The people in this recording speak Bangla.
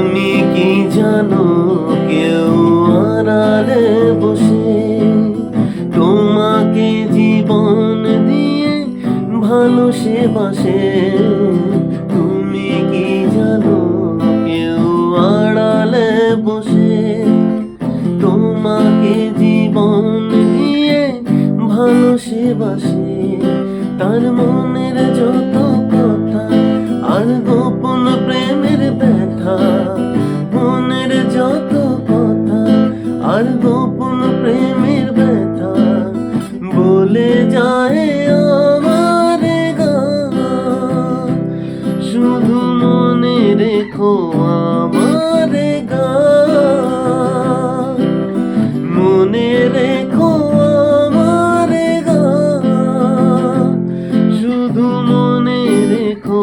তুমি কি জানো কেউ আড়ালে বসে তোমাকে জীবন দিয়ে ভালোবাসে? তুমি কি জানো কেউ আড়ালে বসে তোমাকে জীবন দিয়ে ভালোবাসে? তার মনের যত কথা আর গোপন প্রেমের ব্যথা, মনের যত কথা আর গোপন প্রেমের ব্যথা বলে যায় আমার গান। শুধু মনে রেখো আমার গান, মনে রেখো আমার গান, শুধু মনে রেখো